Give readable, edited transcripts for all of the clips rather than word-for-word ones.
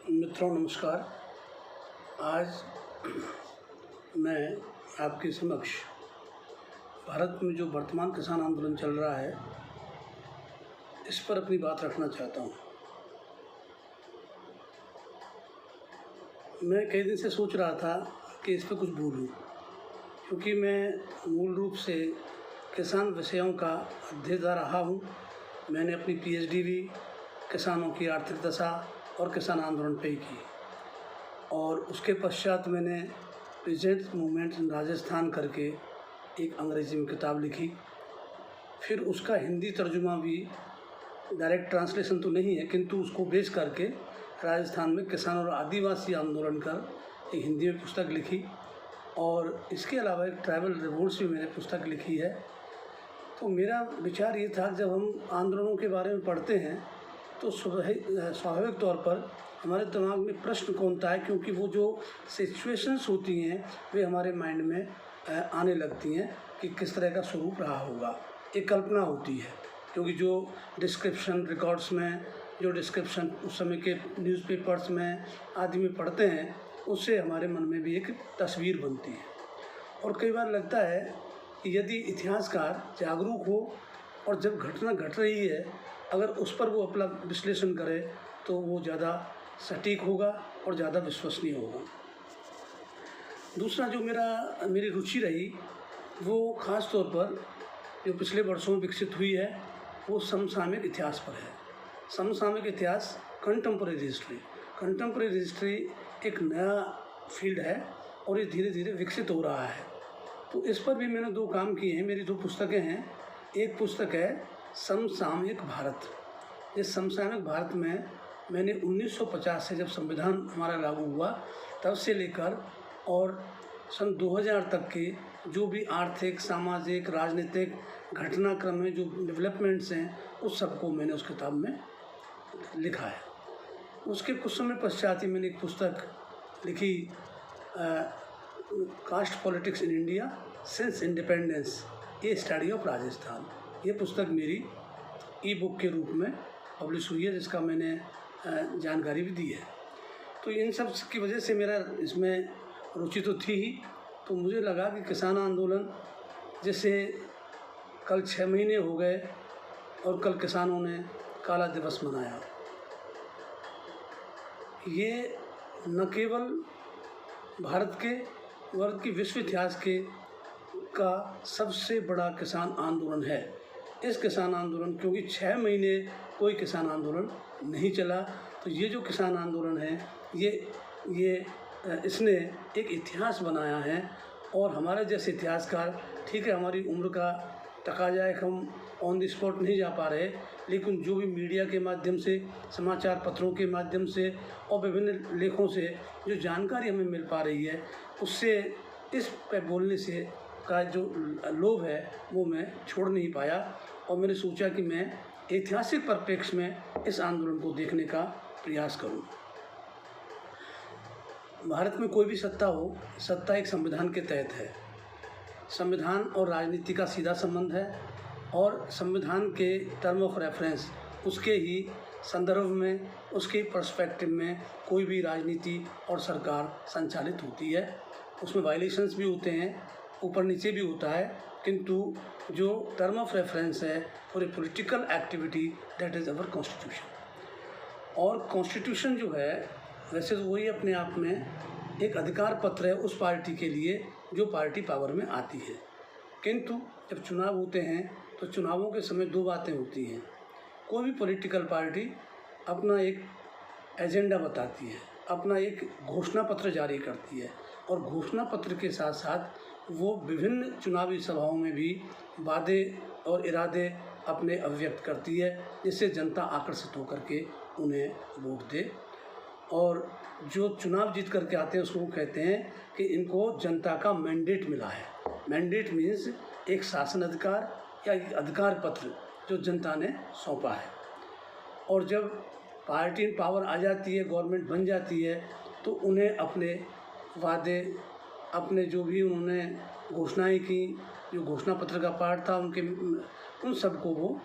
मित्रों नमस्कार। आज मैं आपके समक्ष भारत में जो वर्तमान किसान आंदोलन चल रहा है इस पर अपनी बात रखना चाहता हूँ। मैं कई दिन से सोच रहा था कि इस पर कुछ बोलूँ, क्योंकि मैं मूल रूप से किसान विषयों का अध्येता रहा हूँ। मैंने अपनी पीएचडी भी किसानों की आर्थिक दशा और किसान आंदोलन पे ही की, और उसके पश्चात मैंने पीजेंट मूवमेंट इन राजस्थान करके एक अंग्रेजी में किताब लिखी। फिर उसका हिंदी तर्जुमा भी, डायरेक्ट ट्रांसलेशन तो नहीं है, किंतु उसको बेस करके राजस्थान में किसान और आदिवासी आंदोलन कर एक हिंदी में पुस्तक लिखी। और इसके अलावा एक ट्राइबल रिवोल्ट्स भी मैंने पुस्तक लिखी है। तो मेरा विचार ये था, जब हम आंदोलनों के बारे में पढ़ते हैं तो स्वाभाविक तौर पर हमारे दिमाग में प्रश्न कौनता है, क्योंकि वो जो सिचुएशंस होती हैं वे हमारे माइंड में आने लगती हैं कि किस तरह का स्वरूप रहा होगा। एक कल्पना होती है, क्योंकि जो डिस्क्रिप्शन रिकॉर्ड्स में, जो डिस्क्रिप्शन उस समय के न्यूज़पेपर्स में आदि में पढ़ते हैं, उससे हमारे मन में भी एक तस्वीर बनती है। और कई बार लगता है कि यदि इतिहासकार जागरूक हो और जब घटना घट रही है, अगर उस पर वो अपना विश्लेषण करे तो वो ज़्यादा सटीक होगा और ज़्यादा विश्वसनीय होगा। दूसरा जो मेरी रुचि रही वो ख़ास तौर पर जो पिछले वर्षों में विकसित हुई है वो समसामयिक इतिहास पर है। समसामयिक इतिहास, कंटेम्परेरी हिस्ट्री एक नया फील्ड है और ये धीरे धीरे विकसित हो रहा है। तो इस पर भी मैंने दो काम किए हैं। मेरी दो पुस्तकें हैं। एक पुस्तक है समसामयिक भारत। इस समसामयिक भारत में मैंने 1950 से, जब संविधान हमारा लागू हुआ तब से लेकर और सन 2000 तक के जो भी आर्थिक, सामाजिक, राजनीतिक घटनाक्रम में जो डेवलपमेंट्स हैं उस सबको मैंने उस किताब में लिखा है। उसके कुछ समय पश्चात ही मैंने एक पुस्तक लिखी, caste politics in India since independence, A study of Rajasthan. ये पुस्तक मेरी ई बुक के रूप में पब्लिश हुई है, जिसका मैंने जानकारी भी दी है। तो इन सब की वजह से मेरा इसमें रुचि तो थी ही। तो मुझे लगा कि किसान आंदोलन, जैसे कल 6 महीने हो गए और कल किसानों ने काला दिवस मनाया, ये न केवल भारत के बल्कि विश्व इतिहास का सबसे बड़ा किसान आंदोलन है। इस किसान आंदोलन, क्योंकि 6 महीने कोई किसान आंदोलन नहीं चला, तो ये जो किसान आंदोलन है इसने एक इतिहास बनाया है। और हमारे जैसे इतिहासकार, ठीक है हमारी उम्र का तकाजा है, हम ऑन द स्पॉट नहीं जा पा रहे, लेकिन जो भी मीडिया के माध्यम से, समाचार पत्रों के माध्यम से और विभिन्न लेखों से जो जानकारी हमें मिल पा रही है, उससे इस पे बोलने से का जो लोभ है वो मैं छोड़ नहीं पाया। और मैंने सोचा कि मैं ऐतिहासिक परिप्रेक्ष्य में इस आंदोलन को देखने का प्रयास करूं। भारत में कोई भी सत्ता हो, सत्ता एक संविधान के तहत है। संविधान और राजनीति का सीधा संबंध है, और संविधान के टर्म ऑफ रेफरेंस, उसके ही संदर्भ में, उसके पर्सपेक्टिव में कोई भी राजनीति और सरकार संचालित होती है। उसमें वायलेशंस भी होते हैं, ऊपर नीचे भी होता है, किंतु जो टर्म ऑफ रेफरेंस है for a political activity, that is our constitution. और कॉन्स्टिट्यूशन जो है वैसे तो वही अपने आप में एक अधिकार पत्र है उस पार्टी के लिए जो पार्टी पावर में आती है। किंतु जब चुनाव होते हैं तो चुनावों के समय दो बातें होती हैं। कोई भी पॉलिटिकल पार्टी अपना एक एजेंडा बताती है, अपना एक घोषणा पत्र जारी करती है, और घोषणा पत्र के साथ साथ वो विभिन्न चुनावी सभाओं में भी वादे और इरादे अपने अभिव्यक्त करती है, जिससे जनता आकर्षित होकर के उन्हें वोट दे। और जो चुनाव जीत करके आते हैं उसको कहते हैं कि इनको जनता का मैंडेट मिला है। मैंडेट मीन्स एक शासन अधिकार या एक अधिकार पत्र जो जनता ने सौंपा है। और जब पार्टी पावर आ जाती है, गवर्नमेंट बन जाती है, तो उन्हें अपने वादे, अपने जो भी उन्होंने घोषणाएं की, जो घोषणा पत्र का पार्ट था उन सबको वो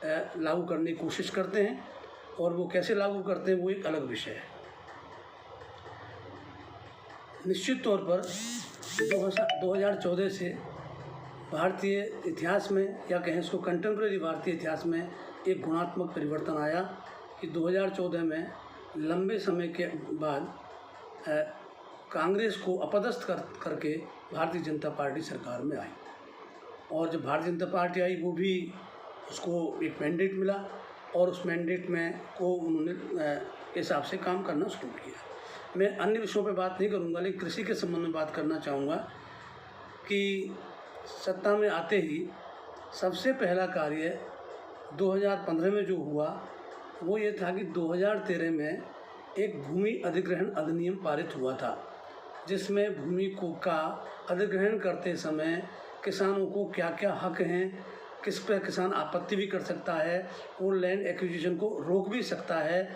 लागू करने की कोशिश करते हैं। और वो कैसे लागू करते हैं वो एक अलग विषय है। निश्चित तौर पर 2014 से भारतीय इतिहास में, या कहें इसको कंटेम्प्रेरी भारतीय इतिहास में, एक गुणात्मक परिवर्तन आया कि 2014 में लंबे समय के बाद कांग्रेस को अपदस्थ करके भारतीय जनता पार्टी सरकार में आई। और जब भारतीय जनता पार्टी आई, वो भी उसको एक मैंडेट मिला और उस मैंडेट में को उन्होंने हिसाब से काम करना शुरू किया। मैं अन्य विषयों पे बात नहीं करूँगा, लेकिन कृषि के संबंध में बात करना चाहूँगा कि सत्ता में आते ही सबसे पहला कार्य 2015 में जो हुआ वो ये था कि 2013 में एक भूमि अधिग्रहण अधिनियम पारित हुआ था, जिसमें भूमि का अधिग्रहण करते समय किसानों को क्या क्या हक हैं, किस पर किसान आपत्ति भी कर सकता है, वो लैंड एक्विजिशन को रोक भी सकता है।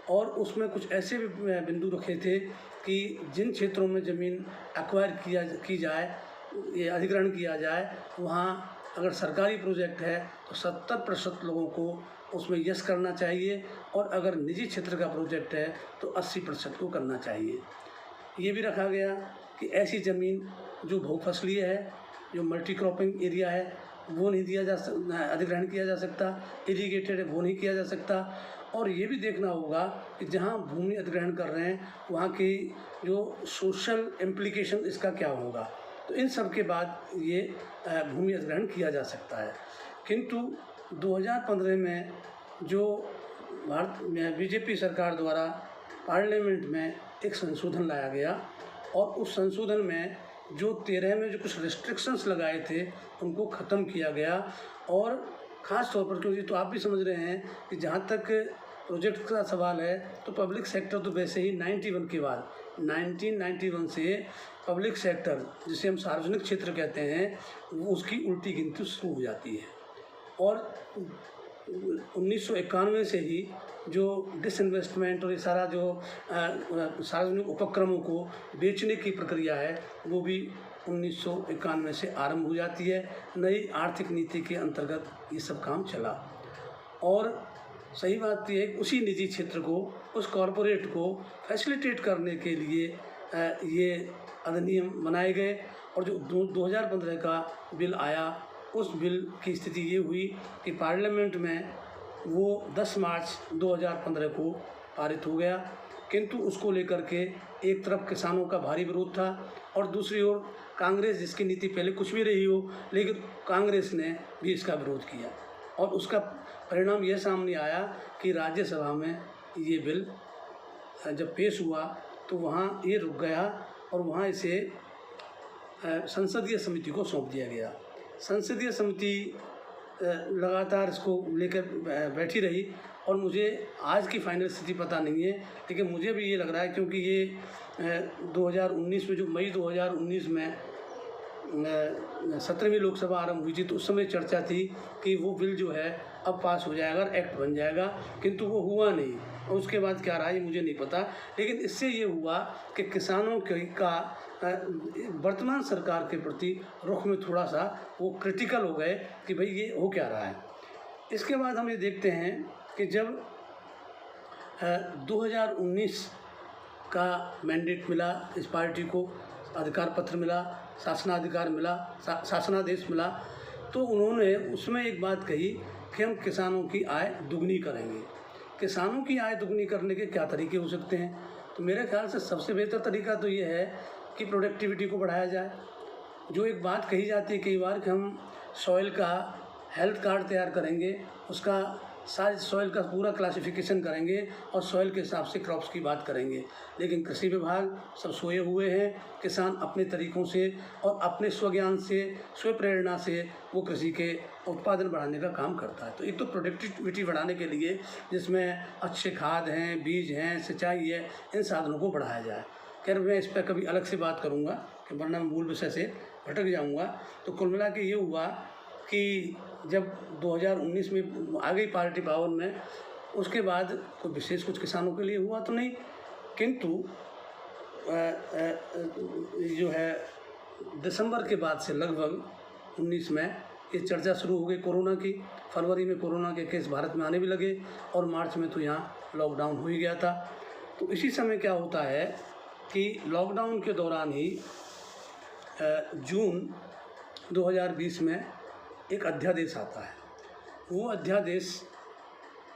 और उसमें कुछ ऐसे भी बिंदु रखे थे कि जिन क्षेत्रों में ज़मीन एक्वायर की जाए, ये अधिग्रहण किया जाए, वहाँ अगर सरकारी प्रोजेक्ट है तो 70% लोगों को उसमें यस करना चाहिए, और अगर निजी क्षेत्र का प्रोजेक्ट है तो 80% को करना चाहिए। ये भी रखा गया कि ऐसी ज़मीन जो बहुफसलीय है, जो मल्टी क्रॉपिंग एरिया है, वो नहीं अधिग्रहण किया जा सकता, इरीगेटेड है वो नहीं किया जा सकता। और ये भी देखना होगा कि जहाँ भूमि अधिग्रहण कर रहे हैं वहाँ की जो सोशल इम्प्लीकेशन इसका क्या होगा, तो इन सब के बाद ये भूमि अधिग्रहण किया जा सकता है। किंतु 2015 में जो बीजेपी सरकार द्वारा पार्लियामेंट में एक संशोधन लाया गया, और उस संशोधन में जो 13 में जो कुछ रिस्ट्रिक्शंस लगाए थे उनको ख़त्म किया गया। और ख़ास तौर पर, क्योंकि तो आप भी समझ रहे हैं कि जहाँ तक प्रोजेक्ट का सवाल है तो पब्लिक सेक्टर तो वैसे ही 91 के बाद 1991 से पब्लिक सेक्टर, जिसे हम सार्वजनिक क्षेत्र कहते हैं, वो उसकी उल्टी गिनती शुरू हो जाती है। और 1991 से ही जो डिसइन्वेस्टमेंट और ये सारा जो सार्वजनिक उपक्रमों को बेचने की प्रक्रिया है वो भी 1991 से आरंभ हो जाती है। नई आर्थिक नीति के अंतर्गत ये सब काम चला। और सही बात यह है कि उसी निजी क्षेत्र को, उस कॉरपोरेट को फैसिलिटेट करने के लिए ये अधिनियम बनाए गए। और जो 2015 का बिल आया, उस बिल की स्थिति ये हुई कि पार्लियामेंट में वो 10 मार्च 2015 को पारित हो गया। किंतु उसको लेकर के एक तरफ किसानों का भारी विरोध था, और दूसरी ओर कांग्रेस, जिसकी नीति पहले कुछ भी रही हो, लेकिन कांग्रेस ने भी इसका विरोध किया। और उसका परिणाम यह सामने आया कि राज्यसभा में ये बिल जब पेश हुआ तो वहाँ ये रुक गया, और वहाँ इसे संसदीय समिति को सौंप दिया गया। संसदीय समिति लगातार इसको लेकर बैठी रही, और मुझे आज की फाइनल स्थिति पता नहीं है, लेकिन मुझे भी ये लग रहा है, क्योंकि ये 2019 में, जो मई 2019 में 17वीं लोकसभा आरंभ हुई थी, तो उस समय चर्चा थी कि वो बिल जो है अब पास हो जाएगा, एक्ट बन जाएगा, किंतु वो हुआ नहीं। और उसके बाद क्या रहा ये मुझे नहीं पता, लेकिन इससे ये हुआ कि किसानों का वर्तमान सरकार के प्रति रुख में थोड़ा सा वो क्रिटिकल हो गए कि भाई ये हो क्या रहा है। इसके बाद हम ये देखते हैं कि जब 2019 का मैंडेट मिला, इस पार्टी को अधिकार पत्र मिला, शासनाधिकार मिला, शासनादेश मिला, तो उन्होंने उसमें एक बात कही कि हम किसानों की आय दुगनी करेंगे। किसानों की आय दुगनी करने के क्या तरीके हो सकते हैं? तो मेरे ख्याल से सबसे बेहतर तरीका तो ये है कि प्रोडक्टिविटी को बढ़ाया जाए। जो एक बात कही जाती है कई बार कि हम सॉइल का हेल्थ कार्ड तैयार करेंगे, उसका सारे सॉइल का पूरा क्लासिफिकेशन करेंगे और सॉइल के हिसाब से क्रॉप्स की बात करेंगे, लेकिन कृषि विभाग सब सोए हुए हैं। किसान अपने तरीक़ों से और अपने स्वज्ञान से, स्व प्रेरणा से वो कृषि के उत्पादन बढ़ाने का काम करता है। तो एक तो प्रोडक्टिविटी बढ़ाने के लिए, जिसमें अच्छे खाद हैं, बीज हैं, सिंचाई है, इन साधनों को बढ़ाया जाए। खैर मैं इस पर कभी अलग से बात करूँगा कि वरना मूल विषय से भटक जाऊँगा। तो कुल मिला के ये हुआ कि जब 2019 में आ गई पार्टी पावर में, उसके बाद कोई विशेष कुछ किसानों के लिए हुआ तो नहीं, किंतु जो है दिसंबर के बाद से लगभग 19 में ये चर्चा शुरू हो गई कोरोना की। फरवरी में कोरोना के केस भारत में आने भी लगे, और मार्च में तो यहाँ लॉकडाउन हो ही गया था। तो इसी समय क्या होता है कि लॉकडाउन के दौरान ही जून 2020 में एक अध्यादेश आता है। वो अध्यादेश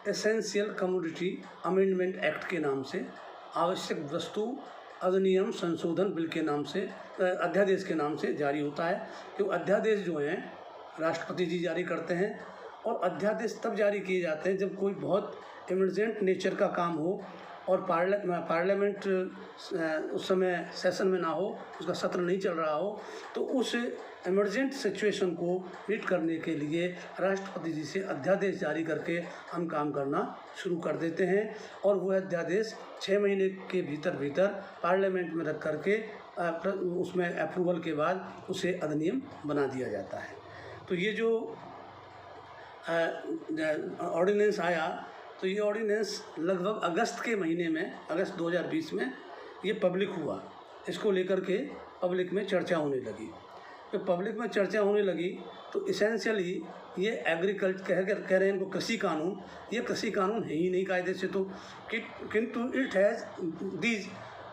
एसेंशियल कमोडिटी अमेंडमेंट एक्ट के नाम से, आवश्यक वस्तु अधिनियम संशोधन बिल के नाम से, अध्यादेश के नाम से जारी होता है। क्यों अध्यादेश जो हैं राष्ट्रपति जी जारी करते हैं, और अध्यादेश तब जारी किए जाते हैं जब कोई बहुत इमरजेंट नेचर का काम हो और पार्लियामेंट उस समय सेशन में ना हो, उसका सत्र नहीं चल रहा हो, तो उस इमरजेंट सिचुएशन को मीट करने के लिए राष्ट्रपति जी से अध्यादेश जारी करके हम काम करना शुरू कर देते हैं। और वह अध्यादेश 6 महीने के भीतर पार्लियामेंट में रख करके उसमें अप्रूवल के बाद उसे अधिनियम बना दिया जाता है। तो ये जो ऑर्डिनेंस आया, तो ये ऑर्डिनेंस लगभग अगस्त के महीने में, अगस्त 2020 में ये पब्लिक हुआ। इसको लेकर के पब्लिक में चर्चा होने लगी। तो पब्लिक में चर्चा होने लगी तो इसेंशियली ये एग्रीकल्चर कह रहे हैं इनको कृषि कानून, ये कृषि कानून है ही नहीं कायदे से, तो किंतु it has these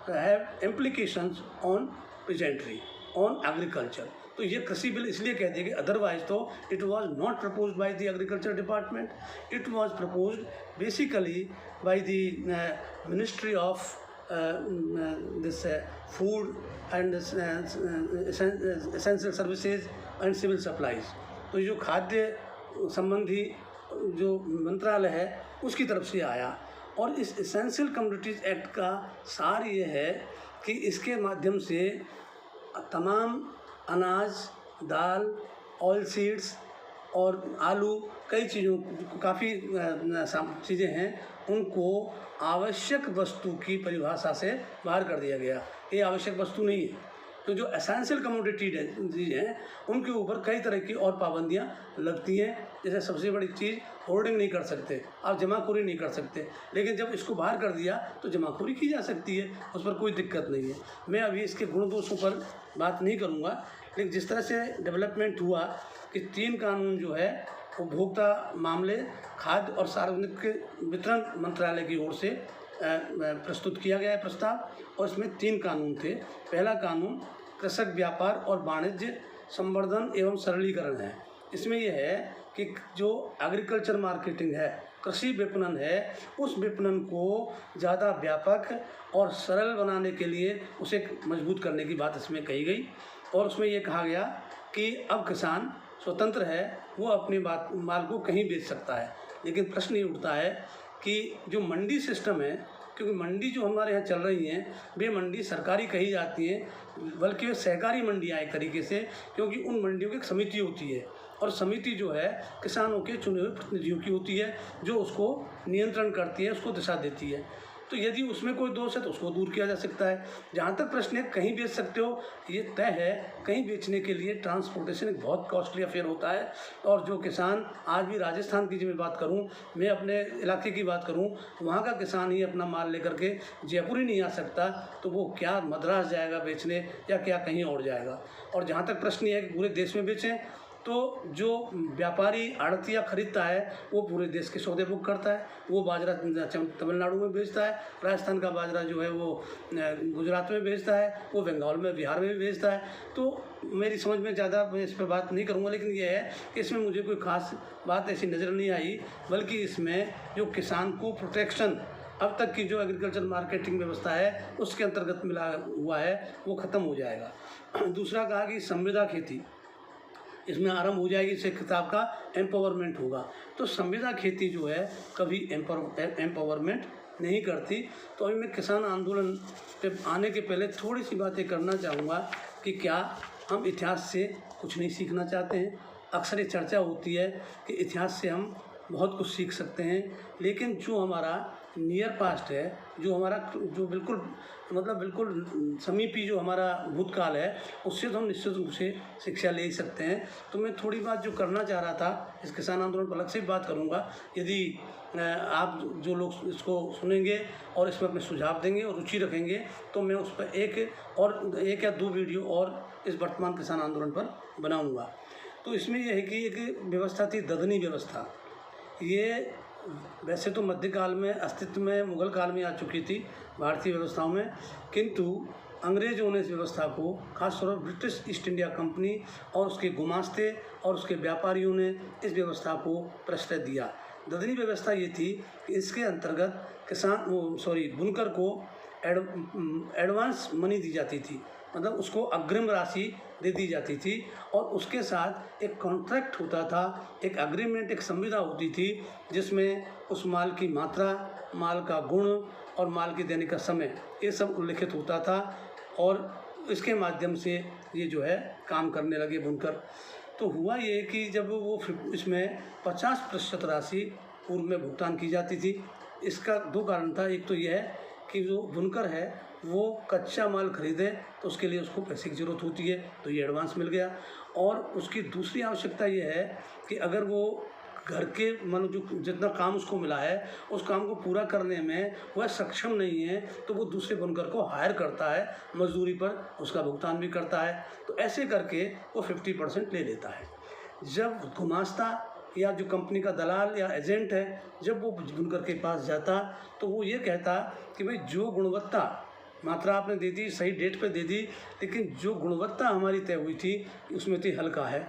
have implications on pageantry, on agriculture. तो ये कृषि बिल इसलिए कह दिया कि अदरवाइज तो it was not proposed by the agriculture department, it was proposed basically by the ministry of this food and essential services and civil supplies। तो जो खाद्य संबंधी जो मंत्रालय है उसकी तरफ से आया। और इस एसेंशियल कमोडिटीज़ एक्ट का सार ये है कि इसके माध्यम से तमाम अनाज, दाल, ऑयल सीड्स और आलू, कई चीज़ों, काफ़ी चीज़ें हैं, उनको आवश्यक वस्तु की परिभाषा से बाहर कर दिया गया। ये आवश्यक वस्तु नहीं है। तो जो एसेंशियल कमोडिटी हैं उनके ऊपर कई तरह की और पाबंदियां लगती हैं। जैसे सबसे बड़ी चीज़, होर्डिंग नहीं कर सकते, आप जमाखोरी नहीं कर सकते। लेकिन जब इसको बाहर कर दिया तो जमाखोरी की जा सकती है, उस पर कोई दिक्कत नहीं है। मैं अभी इसके गुण दोषों पर बात नहीं करूँगा, लेकिन जिस तरह से डेवलपमेंट हुआ कि 3 कानून जो है उपभोक्ता मामले, खाद्य और सार्वजनिक वितरण मंत्रालय की ओर से प्रस्तुत किया गया है प्रस्ताव, और इसमें 3 कानून थे। पहला कानून कृषक व्यापार और वाणिज्य संवर्धन एवं सरलीकरण है। इसमें यह है कि जो एग्रीकल्चर मार्केटिंग है, कृषि विपणन है, उस विपणन को ज़्यादा व्यापक और सरल बनाने के लिए उसे मजबूत करने की बात इसमें कही गई। और उसमें ये कहा गया कि अब किसान स्वतंत्र है, वो अपनी माल को कहीं बेच सकता है। लेकिन प्रश्न ये उठता है कि जो मंडी सिस्टम है, क्योंकि मंडी जो हमारे यहाँ चल रही हैं वे मंडी सरकारी कही जाती हैं, बल्कि वे सहकारी मंडियाँ एक तरीके से, क्योंकि उन मंडियों की एक समिति होती है, और समिति जो है किसानों के चुने हुए प्रतिनिधियों की होती है, जो उसको नियंत्रण करती है, उसको दिशा देती है। तो यदि उसमें कोई दोष है तो उसको दूर किया जा सकता है। जहाँ तक प्रश्न है कहीं बेच सकते हो, ये तय है। कहीं बेचने के लिए ट्रांसपोर्टेशन एक बहुत कॉस्टली अफेयर होता है। और जो किसान, आज भी राजस्थान की जब मैं बात करूँ, मैं अपने इलाके की बात करूँ, वहाँ का किसान ही अपना माल लेकर के जयपुर ही नहीं आ सकता, तो वो क्या मद्रास जाएगा बेचने, या क्या कहीं और जाएगा। और जहाँ तक प्रश्न ये है कि पूरे देश में बेचें, तो जो व्यापारी आड़तिया खरीदता है वो पूरे देश के सौदे बुक करता है। वो बाजरा तमिलनाडु में बेचता है, राजस्थान का बाजरा जो है वो गुजरात में बेचता है, वो बंगाल में, बिहार में भी बेचता है। तो मेरी समझ में ज़्यादा मैं इस पर बात नहीं करूँगा, लेकिन ये है कि इसमें मुझे कोई ख़ास बात ऐसी नज़र नहीं आई, बल्कि इसमें जो किसान को प्रोटेक्शन अब तक की जो एग्रीकल्चर मार्केटिंग व्यवस्था है उसके अंतर्गत मिला हुआ है वो ख़त्म हो जाएगा। दूसरा कहा कि संविदा खेती इसमें आरंभ हो जाएगी, इससे किताब का एम्पावरमेंट होगा। तो संविदा खेती जो है कभी एम्पावरमेंट नहीं करती। तो अभी मैं किसान आंदोलन पे आने के पहले थोड़ी सी बातें करना चाहूँगा कि क्या हम इतिहास से कुछ नहीं सीखना चाहते हैं। अक्सर ये चर्चा होती है कि इतिहास से हम बहुत कुछ सीख सकते हैं, लेकिन जो हमारा नियर पास्ट है, जो हमारा जो बिल्कुल समीपी जो हमारा भूतकाल है, उससे तो हम निश्चित रूप से शिक्षा ले ही सकते हैं। तो मैं थोड़ी बात जो करना चाह रहा था, इस किसान आंदोलन पर अलग से बात करूंगा। यदि आप जो लोग इसको सुनेंगे और इसमें अपने सुझाव देंगे और रुचि रखेंगे, तो मैं उस पर एक या दो वीडियो और इस वर्तमान किसान आंदोलन पर बनाऊँगा। तो इसमें यह है कि एक व्यवस्था थी ददनी व्यवस्था। ये वैसे तो मध्यकाल में अस्तित्व में मुगल काल में आ चुकी थी भारतीय व्यवस्थाओं में, किंतु अंग्रेज़ों ने इस व्यवस्था को, खासतौर पर ब्रिटिश ईस्ट इंडिया कंपनी और उसके गुमास्ते और उसके व्यापारियों ने इस व्यवस्था को प्रश्रय दिया। ददनी व्यवस्था ये थी कि इसके अंतर्गत बुनकर को एडवांस मनी दी जाती थी, मतलब उसको अग्रिम राशि दे दी जाती थी और उसके साथ एक कॉन्ट्रैक्ट होता था, एक अग्रीमेंट, एक संविदा होती थी जिसमें उस माल की मात्रा, माल का गुण और माल के देने का समय, ये सब उल्लिखित होता था और इसके माध्यम से ये जो है काम करने लगे बुनकर। तो हुआ ये कि जब वो इसमें 50% राशि पूर्व में भुगतान की जाती थी। इसका दो कारण था, एक तो यह है कि जो बुनकर है वो कच्चा माल खरीदे तो उसके लिए उसको पैसे की ज़रूरत होती है, तो ये एडवांस मिल गया। और उसकी दूसरी आवश्यकता ये है कि अगर वो घर के मानो जो जितना काम उसको मिला है उस काम को पूरा करने में वह सक्षम नहीं है तो वो दूसरे बुनकर को हायर करता है, मजदूरी पर उसका भुगतान भी करता है। तो ऐसे करके वो 50% ले लेता है। जब गुमास्ता या जो कंपनी का दलाल या एजेंट है, जब वो बुनकर के पास जाता तो वो ये कहता कि भाई जो गुणवत्ता, मात्रा आपने दे दी, सही डेट पे दे दी, लेकिन जो गुणवत्ता हमारी तय हुई थी उसमें तो हल्का है।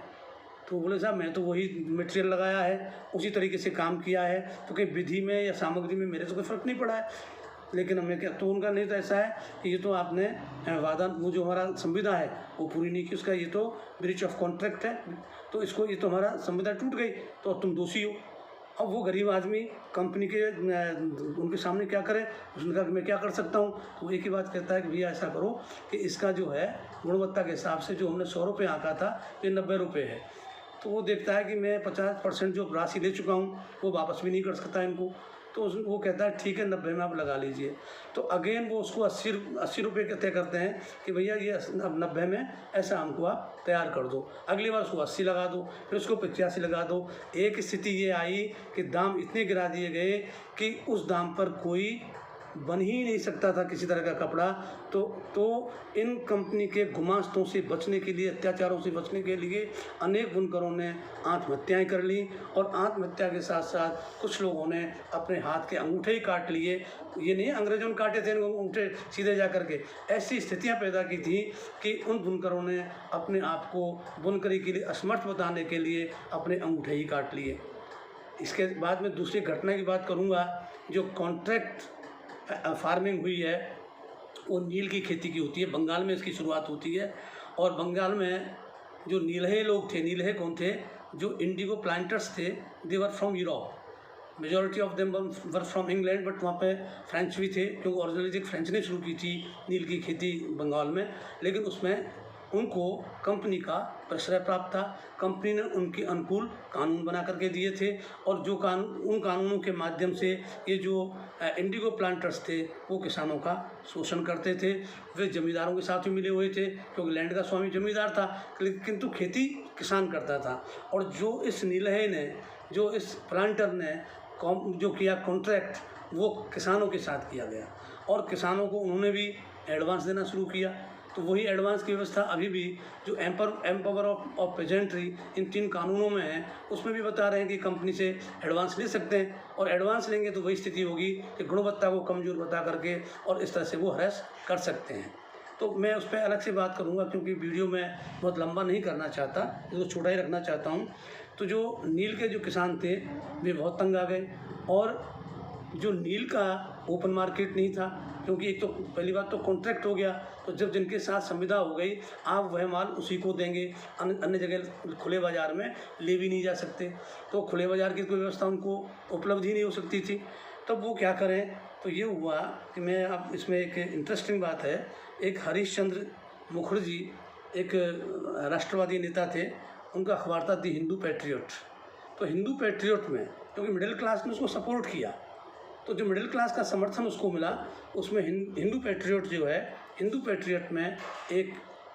तो बोले साहब मैं तो वही मटेरियल लगाया है, उसी तरीके से काम किया है, तो कहीं विधि में या सामग्री में मेरे से कोई फ़र्क नहीं पड़ा है। लेकिन हमें क्या, तो उनका नहीं, तो ऐसा है कि ये तो आपने वादा, वो जो हमारा संविदा है वो पूरी नहीं की, उसका ये तो ब्रीच ऑफ कॉन्ट्रैक्ट है, तो इसको, ये तो हमारा संविदा टूट गई तो अब तुम दोषी हो। अब वो गरीब आदमी कंपनी के उनके सामने क्या करे, उसने कहा कि मैं क्या कर सकता हूँ। तो वो एक ही बात कहता है कि भैया ऐसा करो कि इसका जो है गुणवत्ता के हिसाब से जो हमने 100 रुपये आंका था ये 90 रुपये है। तो वो देखता है कि मैं 50% जो राशि ले चुका हूँ वो वापस भी नहीं कर सकता इनको, तो वो कहता है ठीक है 90 में आप लगा लीजिए। तो अगेन वो उसको 80 रुपये के तय करते हैं कि भैया ये अब 90 में ऐसा हमको आप तैयार कर दो। अगली बार उसको 80 लगा दो, फिर उसको 85 लगा दो। एक स्थिति ये आई कि दाम इतने गिरा दिए गए कि उस दाम पर कोई बन ही नहीं सकता था किसी तरह का कपड़ा। तो इन कंपनी के गुमास्तों से बचने के लिए, अत्याचारों से बचने के लिए अनेक बुनकरों ने आत्महत्याएं कर ली और आत्महत्या के साथ साथ कुछ लोगों ने अपने हाथ के अंगूठे ही काट लिए। ये नहीं अंग्रेजों ने काटे थे अंगूठे सीधे जा करके, ऐसी स्थितियां पैदा की थी कि उन बुनकरों ने अपने आप को बुनकरी के लिए असमर्थ बताने के लिए अपने अंगूठे ही काट लिए। इसके बाद में दूसरी घटना की बात करूँगा। जो कॉन्ट्रैक्ट फार्मिंग हुई है वो नील की खेती की होती है, बंगाल में इसकी शुरुआत होती है। और बंगाल में जो नीलहे लोग थे, नीलहे कौन थे, जो इंडिगो प्लांटर्स थे, they were from Europe. Majority of them were from England, but वहाँ पे फ्रेंच भी थे क्योंकि ओरिजिनली फ्रेंच ने शुरू की थी नील की खेती बंगाल में। लेकिन उसमें उनको कंपनी का प्रश्रय प्राप्त था, कंपनी ने उनके अनुकूल कानून बना करके दिए थे और जो उन कानूनों के माध्यम से ये जो इंडिगो प्लांटर्स थे वो किसानों का शोषण करते थे। वे जमींदारों के साथ भी मिले हुए थे क्योंकि लैंड का स्वामी जमींदार था, किंतु खेती किसान करता था। और जो इस नीलहे ने, जो इस प्लांटर ने जो किया कॉन्ट्रैक्ट, वो किसानों के साथ किया गया और किसानों को उन्होंने भी एडवांस देना शुरू किया। तो वही एडवांस की व्यवस्था अभी भी जो एम्पावर ऑफ पेजेंट्री इन 3 कानूनों में है उसमें भी बता रहे हैं कि कंपनी से एडवांस ले सकते हैं, और एडवांस लेंगे तो वही स्थिति होगी कि गुणवत्ता को कमज़ोर बता करके और इस तरह से वो हरेस कर सकते हैं। तो मैं उस पर अलग से बात करूँगा क्योंकि वीडियो में बहुत लंबा नहीं करना चाहता, इसको छोटा ही रखना चाहता हूँ। तो जो नील के जो किसान थे वे बहुत तंग आ गए, और जो नील का ओपन मार्केट नहीं था क्योंकि एक तो पहली बात तो कॉन्ट्रैक्ट हो गया, तो जब जिनके साथ संविदा हो गई आप वह माल उसी को देंगे, अन्य जगह खुले बाज़ार में ले भी नहीं जा सकते, तो खुले बाज़ार की कोई व्यवस्था उनको उपलब्ध ही नहीं हो सकती थी। तब वो क्या करें, तो ये हुआ कि मैं अब इसमें एक इंटरेस्टिंग बात है, एक हरीश चंद्र मुखर्जी एक राष्ट्रवादी नेता थे, उनका अखबार था दी हिंदू पैट्रियट। तो हिंदू पैट्रियट में क्योंकि मिडिल क्लास ने उसको सपोर्ट किया, तो जो मिडिल क्लास का समर्थन उसको मिला उसमें हिंदू पैट्रियट जो है, हिंदू पैट्रियट में एक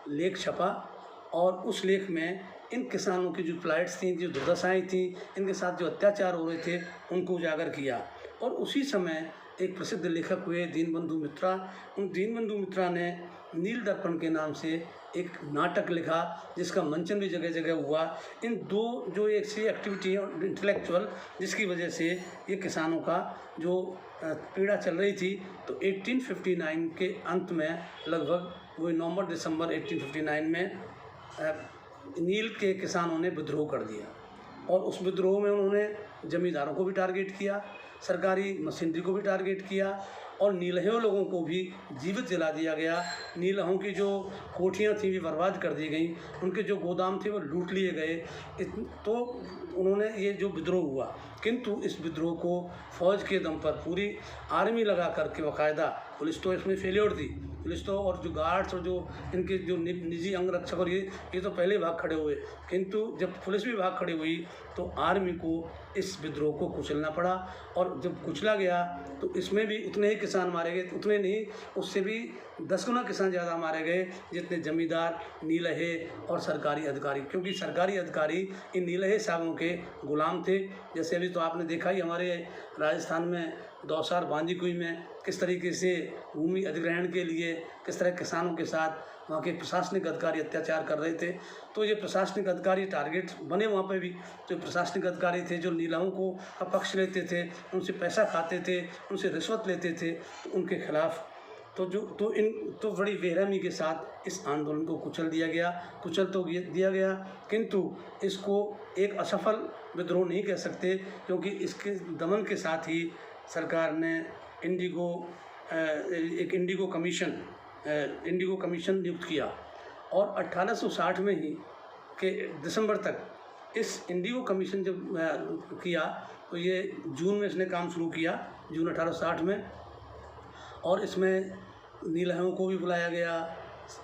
लेख छपा और उस लेख में इन किसानों की जो फ्लाइट्स थी, जो दुर्दशाएँ थी, इनके साथ जो अत्याचार हो रहे थे उनको उजागर किया। और उसी समय एक प्रसिद्ध लेखक हुए दीनबंधु मित्रा। उन दीनबंधु मित्रा ने नील दर्पण के नाम से एक नाटक लिखा जिसका मंचन भी जगह जगह हुआ। इन दो जो ऐसी एक्टिविटी है इंटेलेक्चुअल जिसकी वजह से ये किसानों का जो पीड़ा चल रही थी, तो 1859 के अंत में लगभग वो नवंबर दिसंबर 1859 में नील के किसानों ने विद्रोह कर दिया और उस विद्रोह में उन्होंने जमींदारों को भी टारगेट किया, सरकारी मशीनरी को भी टारगेट किया और नीलहे लोगों को भी जीवित जला दिया गया। नीलहों की जो कोठियाँ थीं वो बर्बाद कर दी गई, उनके जो गोदाम थे वो लूट लिए गए। तो उन्होंने ये जो विद्रोह हुआ, किंतु इस विद्रोह को फौज के दम पर पूरी आर्मी लगा करके बाकायदा, पुलिस तो इसमें फेलियर थी, पुलिस तो और जो गार्ड्स और जो इनके जो निजी अंगरक्षक और ये तो पहले भाग खड़े हुए, किंतु जब पुलिस भी भाग खड़ी हुई तो आर्मी को इस विद्रोह को कुचलना पड़ा। और जब कुचला गया तो इसमें भी उतने ही किसान मारे गए, उतने नहीं, उससे भी 10 गुना किसान ज़्यादा मारे गए जितने जमींदार, नीलहे और सरकारी अधिकारी, क्योंकि सरकारी अधिकारी इन नीलहे साहबों के गुलाम थे। जैसे अभी तो आपने देखा ही हमारे राजस्थान में दौसार बांदीकुई में किस तरीके से भूमि अधिग्रहण के लिए किस तरह किसानों के साथ वहाँ के प्रशासनिक अधिकारी अत्याचार कर रहे थे। तो ये प्रशासनिक अधिकारी टारगेट बने वहाँ पे भी। जो प्रशासनिक अधिकारी थे जो नीलहों को का पक्ष लेते थे, उनसे पैसा खाते थे, उनसे रिश्वत लेते थे, तो उनके खिलाफ तो बड़ी बेरहमी के साथ इस आंदोलन को कुचल दिया गया, किंतु इसको एक असफल विद्रोह नहीं कह सकते, क्योंकि इसके दमन के साथ ही सरकार ने एक इंडिगो कमीशन नियुक्त किया और 1860 में ही के दिसंबर तक इस इंडिगो कमीशन जब किया तो ये जून में इसने काम शुरू किया, जून 1860 में। और इसमें नीलहों को भी बुलाया गया,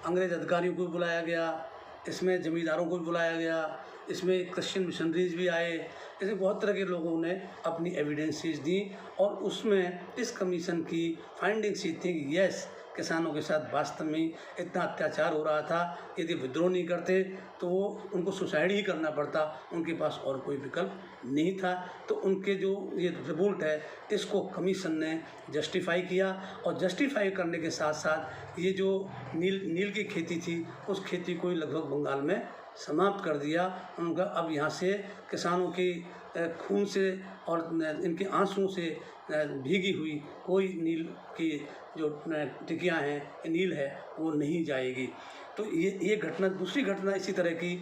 अंग्रेज़ अधिकारियों को भी बुलाया गया, इसमें जमींदारों को भी बुलाया गया, इसमें क्रिश्चियन मिशनरीज भी आए, इसमें बहुत तरह के लोगों ने अपनी एविडेंसेस दी। और उसमें इस कमीशन की फाइंडिंग्स ये थी कि यस, किसानों के साथ वास्तव में इतना अत्याचार हो रहा था, यदि विद्रोह नहीं करते तो वो उनको सुसाइड ही करना पड़ता, उनके पास और कोई विकल्प नहीं था। तो उनके जो ये रिवोल्ट है इसको कमीशन ने जस्टिफाई किया और जस्टिफाई करने के साथ साथ ये जो नील की खेती थी उस खेती को लगभग बंगाल में समाप्त कर दिया। उनका अब यहाँ से किसानों की खून से और इनके आंसुओं से भीगी हुई कोई नील की जो टिकियाँ हैं, नील है, वो नहीं जाएगी। तो ये घटना, दूसरी घटना इसी तरह की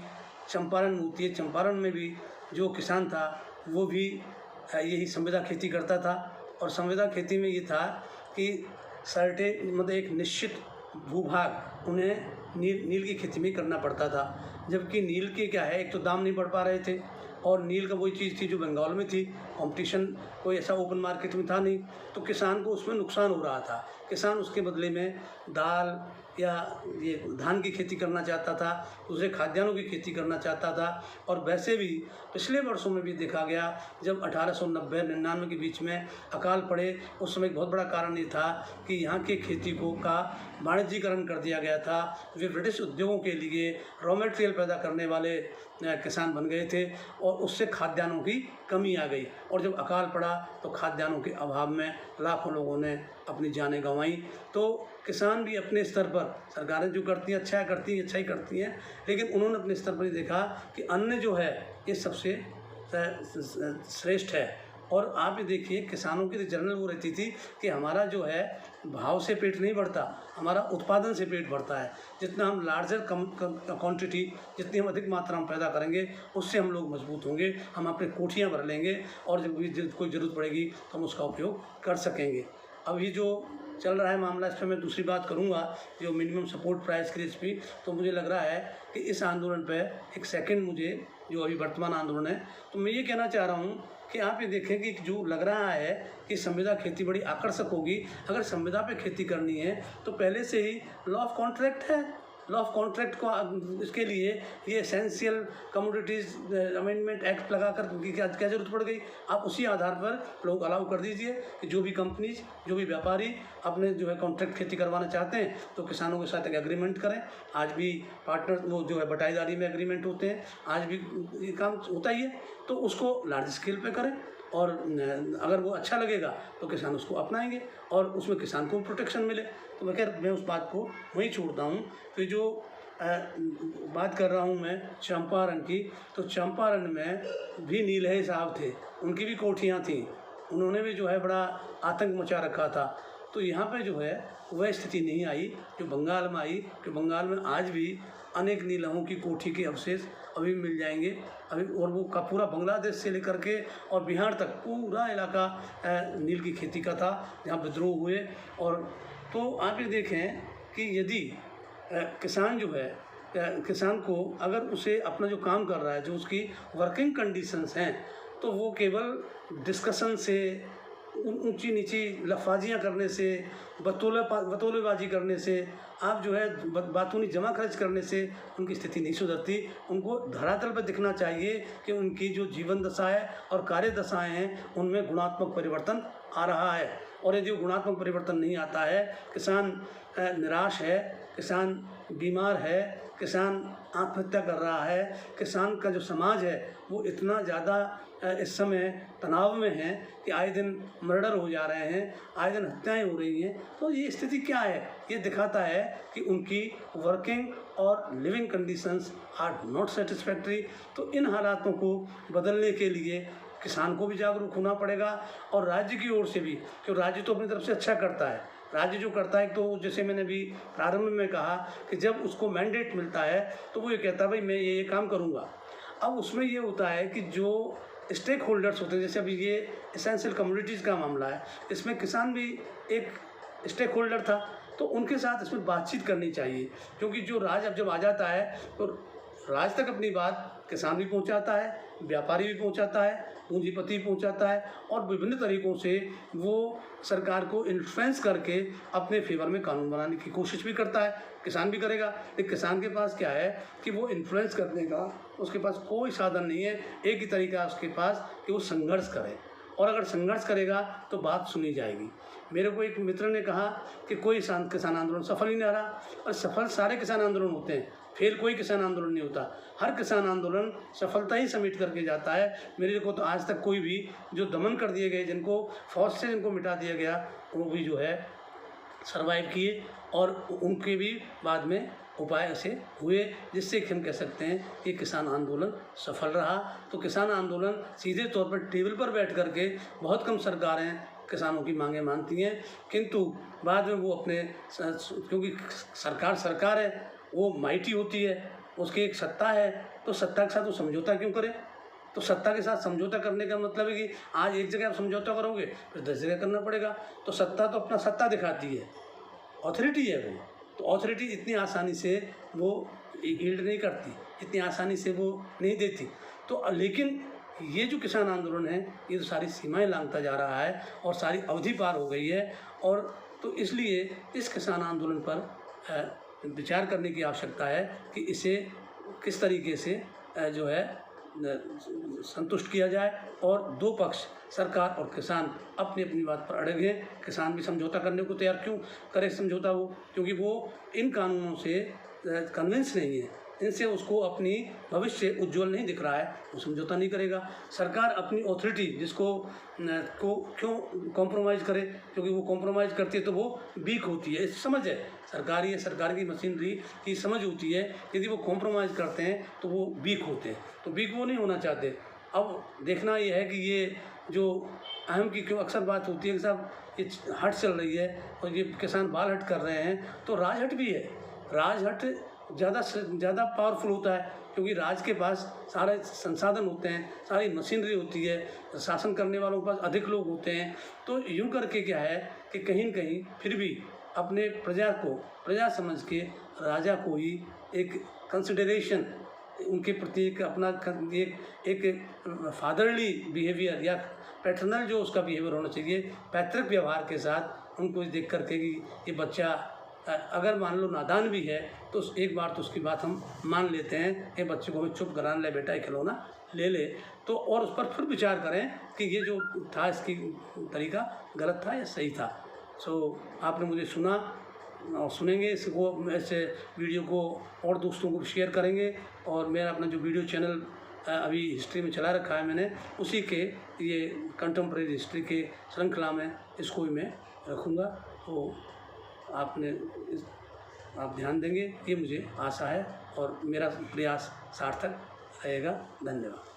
चंपारण में होती है। चंपारण में भी जो किसान था वो भी यही संविदा खेती करता था और संविदा खेती में ये था कि मतलब एक निश्चित भूभाग उन्हें नील की खेती में करना पड़ता था, जबकि नील के क्या है, एक तो दाम नहीं बढ़ पा रहे थे और नील का वही चीज़ थी जो बंगाल में थी, कंपटीशन कोई ऐसा ओपन मार्केट में था नहीं, तो किसान को उसमें नुकसान हो रहा था। किसान उसके बदले में दाल या ये धान की खेती करना चाहता था, दूसरे खाद्यान्नों की खेती करना चाहता था। और वैसे भी पिछले वर्षों में भी देखा गया, जब 1890-99 के बीच में अकाल पड़े, उस समय एक बहुत बड़ा कारण ये था कि यहाँ के खेती का वाणिज्यीकरण कर दिया गया था। वे ब्रिटिश उद्योगों के लिए रॉ मटेरियल पैदा करने वाले किसान बन गए थे और उससे खाद्यान्नों की कमी आ गई। और जब अकाल पड़ा तो खाद्यान्नों के अभाव में लाखों लोगों ने अपनी जानें गंवाई। तो किसान भी अपने स्तर पर, सरकारें जो करती हैं अच्छा ही करती हैं, लेकिन उन्होंने अपने स्तर पर ही देखा कि अन्न जो है ये सबसे श्रेष्ठ है। और आप ये देखिए, किसानों की तो जनरल वो रहती थी कि हमारा जो है भाव से पेट नहीं बढ़ता, हमारा उत्पादन से पेट बढ़ता है। जितना हम लार्जर क्वांटिटी, जितनी हम अधिक मात्रा में पैदा करेंगे उससे हम लोग मजबूत होंगे, हम अपने कोठियाँ भर लेंगे और जब भी कोई ज़रूरत पड़ेगी तो हम उसका उपयोग कर सकेंगे। अभी जो चल रहा है मामला, इस पर मैं दूसरी बात करूंगा, जो मिनिमम सपोर्ट प्राइस की रेसिपी। तो मुझे लग रहा है कि इस आंदोलन पे एक सेकंड, मुझे जो अभी वर्तमान आंदोलन है, तो मैं ये कहना चाह रहा हूँ कि आप ये देखें कि जो लग रहा है कि संविदा खेती बड़ी आकर्षक होगी। अगर संविदा पे खेती करनी है तो पहले से ही लॉ ऑफ कॉन्ट्रैक्ट है। लॉ ऑफ कॉन्ट्रैक्ट को इसके लिए ये एसेंशियल कमोडिटीज़ अमेंडमेंट एक्ट लगा कर क्या जरूरत पड़ गई। आप उसी आधार पर लोग अलाउ कर दीजिए कि जो भी कंपनीज, जो भी व्यापारी अपने जो है कॉन्ट्रैक्ट खेती करवाना चाहते हैं तो किसानों के साथ एक एग्रीमेंट करें। आज भी पार्टनर वो जो है बटाईदारी में एग्रीमेंट होते हैं, आज भी ये काम होता ही है, तो उसको लार्ज स्केल पे करें और अगर वो अच्छा लगेगा तो किसान उसको अपनाएंगे और उसमें किसान को प्रोटेक्शन मिले। तो मैं उस बात को वहीं छोड़ता हूँ। कि जो बात कर रहा हूँ मैं चंपारण की, तो चंपारण में भी नीलहे साहब थे, उनकी भी कोठियाँ थीं, उन्होंने भी जो है बड़ा आतंक मचा रखा था। तो यहाँ पे जो है वह स्थिति नहीं आई जो बंगाल में आई। कि बंगाल में आज भी अनेक नीलहों की कोठी के अवशेष अभी भी मिल जाएंगे अभी, और वो का पूरा बांग्लादेश से लेकर के और बिहार तक पूरा इलाका नील की खेती का था, जहाँ विद्रोह हुए। और तो आप ये देखें कि यदि किसान जो है किसान को अगर उसे अपना जो काम कर रहा है, जो उसकी वर्किंग कंडीशंस हैं, तो वो केवल डिस्कशन से, ऊंची नीची लफाजियाँ करने से, बतौलेबाजी करने से, आप जो है बातूनी जमा खर्च करने से उनकी स्थिति नहीं सुधरती। उनको धरातल पर दिखना चाहिए कि उनकी जो जीवन दशा है और कार्य दशाएँ हैं उनमें गुणात्मक परिवर्तन आ रहा है। और यदि गुणात्मक परिवर्तन नहीं आता है, किसान निराश है, किसान बीमार है, किसान आत्महत्या कर रहा है, किसान का जो समाज है वो इतना ज़्यादा इस समय तनाव में है कि आए दिन मर्डर हो जा रहे हैं, आए दिन हत्याएं हो रही हैं। तो ये स्थिति क्या है? ये दिखाता है कि उनकी वर्किंग और living conditions are not satisfactory. तो इन हालातों को बदलने के लिए किसान को भी जागरूक होना पड़ेगा और राज्य की ओर से भी, क्योंकि राज्य तो अपनी तरफ से अच्छा करता है। राज्य जो करता है, तो जैसे मैंने भी प्रारंभ में कहा कि जब उसको मैंडेट मिलता है तो वो ये कहता है भाई मैं ये काम करूँगा। अब उसमें ये होता है कि जो स्टेक होल्डर्स होते हैं, जैसे अभी ये एसेंशियल कम्युनिटीज़ का मामला है, इसमें किसान भी एक स्टेक होल्डर था, तो उनके साथ इसमें बातचीत करनी चाहिए। क्योंकि जो राज अब जब आ जाता है तो राज तक अपनी बात किसान भी पहुंचाता है, व्यापारी भी पहुंचाता है, पूंजीपति भी पहुंचाता है, और विभिन्न तरीक़ों से वो सरकार को इन्फ्लुएंस करके अपने फेवर में कानून बनाने की कोशिश भी करता है। किसान भी करेगा, लेकिन किसान के पास क्या है कि वो इन्फ्लुएंस करने का उसके पास कोई साधन नहीं है। एक ही तरीका है उसके पास कि वो संघर्ष करे, और अगर संघर्ष करेगा तो बात सुनी जाएगी। मेरे को एक मित्र ने कहा कि कोई किसान आंदोलन सफल ही नहीं रहा, और सफल सारे किसान आंदोलन होते हैं, फेल कोई किसान आंदोलन नहीं होता। हर किसान आंदोलन सफलता ही समेट करके जाता है। मेरे को तो आज तक कोई भी जो दमन कर दिए गए, जिनको फौज से जिनको मिटा दिया गया, वो भी जो है सर्वाइव किए, और उनके भी बाद में उपाय ऐसे हुए जिससे कि हम कह सकते हैं कि किसान आंदोलन सफल रहा। तो किसान आंदोलन सीधे तौर पर टेबल पर बैठ करके बहुत कम सरकारें किसानों की मांगें मानती हैं, किंतु बाद में वो अपने, क्योंकि सरकार है, वो माइटी होती है, उसकी एक सत्ता है, तो सत्ता के साथ वो समझौता क्यों करे? तो सत्ता के साथ समझौता करने का मतलब है कि आज एक जगह आप समझौता करोगे फिर 10 जगह करना पड़ेगा। तो सत्ता तो अपना सत्ता दिखाती है, ऑथोरिटी है वो। तो ऑथोरिटी इतनी आसानी से वो यील्ड नहीं करती, इतनी आसानी से वो नहीं देती। तो लेकिन ये जो किसान आंदोलन है ये तो सारी सीमाएं लांघता जा रहा है और सारी अवधि पार हो गई है। और तो इसलिए इस किसान आंदोलन पर विचार करने की आवश्यकता है कि इसे किस तरीके से जो है संतुष्ट किया जाए, और दो पक्ष सरकार और किसान अपनी अपनी बात पर अड़े हैं। किसान भी समझौता करने को तैयार क्यों करे समझौता वो, क्योंकि वो इन कानूनों से कन्विंस नहीं है, इनसे उसको अपनी भविष्य उज्जवल नहीं दिख रहा है, वो समझौता नहीं करेगा। सरकार अपनी ऑथोरिटी जिसको को क्यों कॉम्प्रोमाइज़ करे, क्योंकि वो कॉम्प्रोमाइज़ करती है तो वो वीक होती है। समझ है सरकारी है, सरकार की मशीनरी की समझ होती है, यदि वो कॉम्प्रोमाइज़ करते हैं तो वो वीक होते हैं, तो वीक वो नहीं होना चाहते। अब देखना ये है कि ये जो अहम की क्यों अक्सर बात होती है कि साहब ये हट चल रही है और ये किसान बाल हट कर रहे हैं, तो राजहट भी है। राजहट ज़्यादा से ज़्यादा पावरफुल होता है, क्योंकि राज के पास सारे संसाधन होते हैं, सारी मशीनरी होती है, शासन करने वालों के पास अधिक लोग होते हैं। तो यूँ करके क्या है कि कहीं न कहीं फिर भी अपने प्रजा को प्रजा समझ के राजा को ही एक कंसिडरेशन उनके प्रति एक अपना एक फादरली बिहेवियर या पैटर्नल जो उसका बिहेवियर होना चाहिए, पैतृक व्यवहार के साथ उनको देख करके कि ये बच्चा अगर मान लो नादान भी है तो एक बार तो उसकी बात हम मान लेते हैं, ये बच्चे को हमें चुप कराने, ले बेटा ये खिलौना ले ले, तो और उस पर फिर विचार करें कि ये जो था इसकी तरीका गलत था या सही था। आपने मुझे सुना और सुनेंगे, इसको ऐसे वीडियो को और दोस्तों को शेयर करेंगे, और मेरा अपना जो वीडियो चैनल अभी हिस्ट्री में चला रखा है मैंने, उसी के ये कंटेम्प्रेरी हिस्ट्री के श्रृंखला में इसको भी मैं रखूँगा। तो आप ध्यान देंगे, ये मुझे आशा है, और मेरा प्रयास सार्थक रहेगा। धन्यवाद।